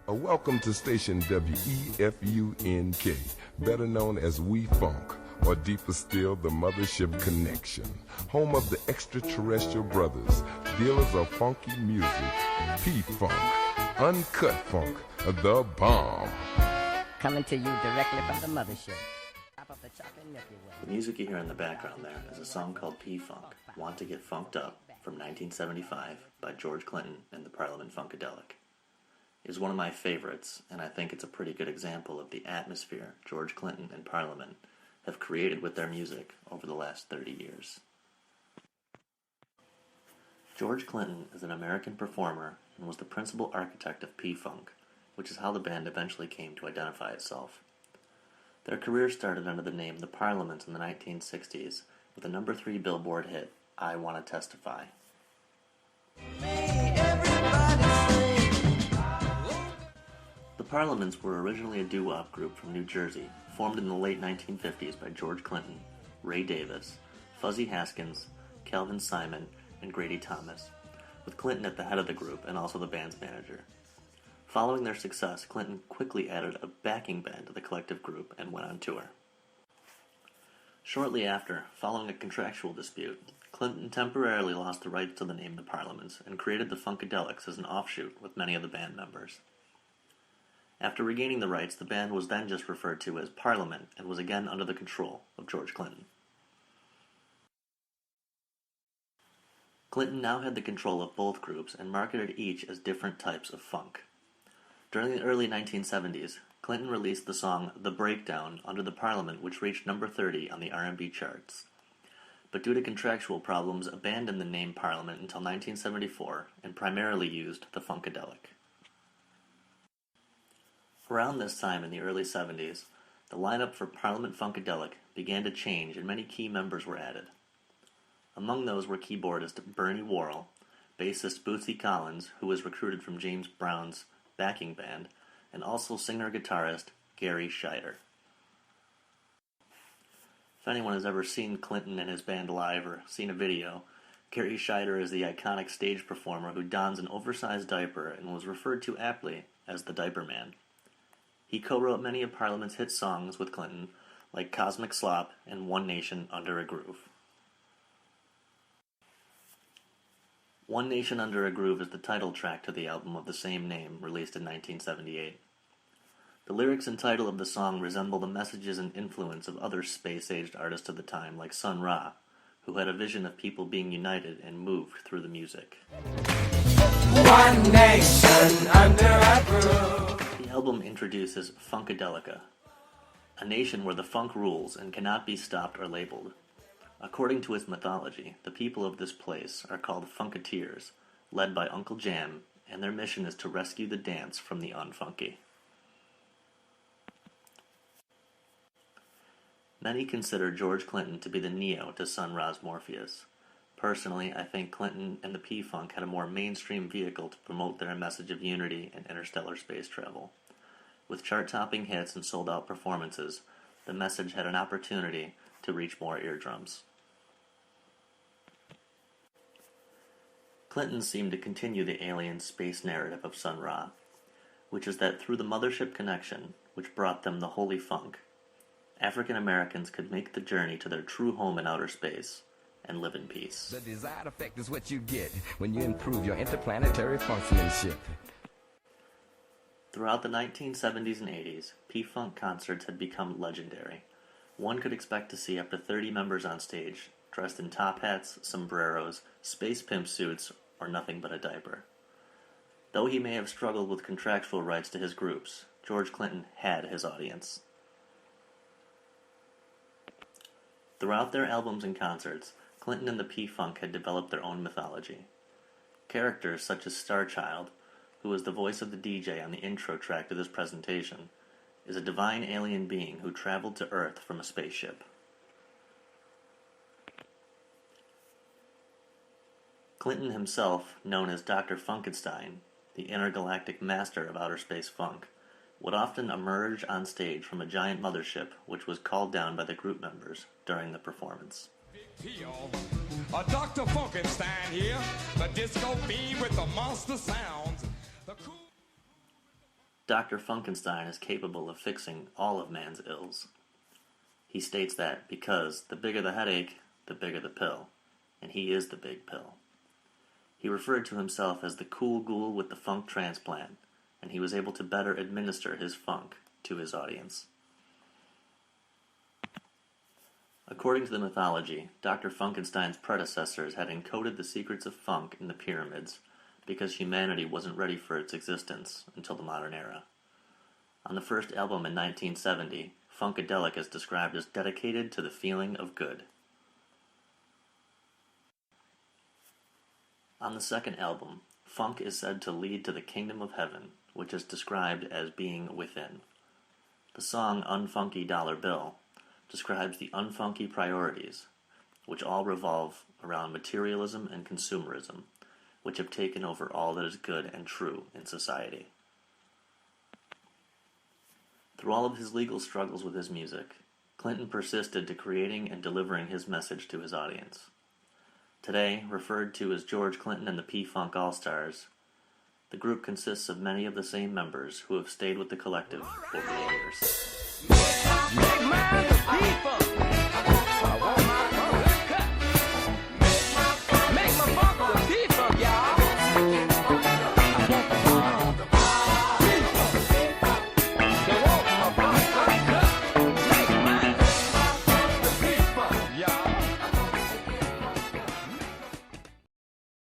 Welcome to station WEFUNK, better known as We Funk, or deeper still, the Mothership Connection, home of the extraterrestrial brothers, dealers of funky music, P-Funk, Uncut Funk, the bomb. Coming to you directly from the Mothership. Top of the chocolate Milky Way. The music you hear in the background there is a song called P-Funk, Want to Get Funked Up, from 1975 by George Clinton and the Parliament-Funkadelic. It is one of my favorites, and I think it's a pretty good example of the atmosphere George Clinton and Parliament have created with their music over the last 30 years. George Clinton is an American performer and was the principal architect of P-Funk, which is how the band eventually came to identify itself. Their career started under the name The Parliaments in the 1960s with a number 3 Billboard hit, I Wanna Testify. The Parliaments were originally a doo-wop group from New Jersey, formed in the late 1950s by George Clinton, Ray Davis, Fuzzy Haskins, Calvin Simon, and Grady Thomas, with Clinton at the head of the group and also the band's manager. Following their success, Clinton quickly added a backing band to the collective group and went on tour. Shortly after, following a contractual dispute, Clinton temporarily lost the rights to the name The Parliaments and created the Funkadelics as an offshoot with many of the band members. After regaining the rights, the band was then just referred to as Parliament and was again under the control of George Clinton. Clinton now had the control of both groups and marketed each as different types of funk. During the early 1970s, Clinton released the song The Breakdown under the Parliament, which reached number 30 on the R&B charts. But due to contractual problems, abandoned the name Parliament until 1974 and primarily used the Funkadelic. Around this time in the early 70s, the lineup for Parliament-Funkadelic began to change and many key members were added. Among those were keyboardist Bernie Worrell, bassist Bootsy Collins, who was recruited from James Brown's backing band, and also singer-guitarist Gary Scheider. If anyone has ever seen Clinton and his band live or seen a video, Gary Scheider is the iconic stage performer who dons an oversized diaper and was referred to aptly as the Diaper Man. He co-wrote many of Parliament's hit songs with Clinton, like Cosmic Slop and One Nation Under a Groove. One Nation Under a Groove is the title track to the album of the same name, released in 1978. The lyrics and title of the song resemble the messages and influence of other space-aged artists of the time, like Sun Ra, who had a vision of people being united and moved through the music. One nation under a groove. The album introduces Funkadelica, a nation where the funk rules and cannot be stopped or labeled. According to its mythology, the people of this place are called Funketeers, led by Uncle Jam, and their mission is to rescue the dance from the unfunky. Many consider George Clinton to be the Neo to Sun Ra's Morpheus. Personally, I think Clinton and the P-Funk had a more mainstream vehicle to promote their message of unity and interstellar space travel. With chart-topping hits and sold-out performances, the message had an opportunity to reach more eardrums. Clinton seemed to continue the alien space narrative of Sun Ra, which is that through the Mothership Connection, which brought them the Holy Funk, African Americans could make the journey to their true home in outer space and live in peace. The desired effect is what you get when you improve your interplanetary functionship. Throughout the 1970s and 80s, P-Funk concerts had become legendary. One could expect to see up to 30 members on stage, dressed in top hats, sombreros, space pimp suits, or nothing but a diaper. Though he may have struggled with contractual rights to his groups, George Clinton had his audience. Throughout their albums and concerts, Clinton and the P-Funk had developed their own mythology. Characters such as Starchild, who was the voice of the DJ on the intro track to this presentation, is a divine alien being who traveled to Earth from a spaceship. Clinton himself, known as Dr. Funkenstein, the intergalactic master of outer space funk, would often emerge on stage from a giant mothership which was called down by the group members during the performance. Dr. Funkenstein here, the disco beat with the monster sounds. Dr. Funkenstein is capable of fixing all of man's ills. He states that because the bigger the headache, the bigger the pill, and he is the big pill. He referred to himself as the cool ghoul with the funk transplant, and he was able to better administer his funk to his audience. According to the mythology, Dr. Funkenstein's predecessors had encoded the secrets of funk in the pyramids because humanity wasn't ready for its existence until the modern era. On the first album in 1970, Funkadelic is described as dedicated to the feeling of good. On the second album, funk is said to lead to the kingdom of heaven, which is described as being within. The song Unfunky Dollar Bill describes the unfunky priorities, which all revolve around materialism and consumerism, which have taken over all that is good and true in society. Through all of his legal struggles with his music, Clinton persisted to creating and delivering his message to his audience. Today, referred to as George Clinton and the P-Funk All-Stars, the group consists of many of the same members who have stayed with the collective over the years.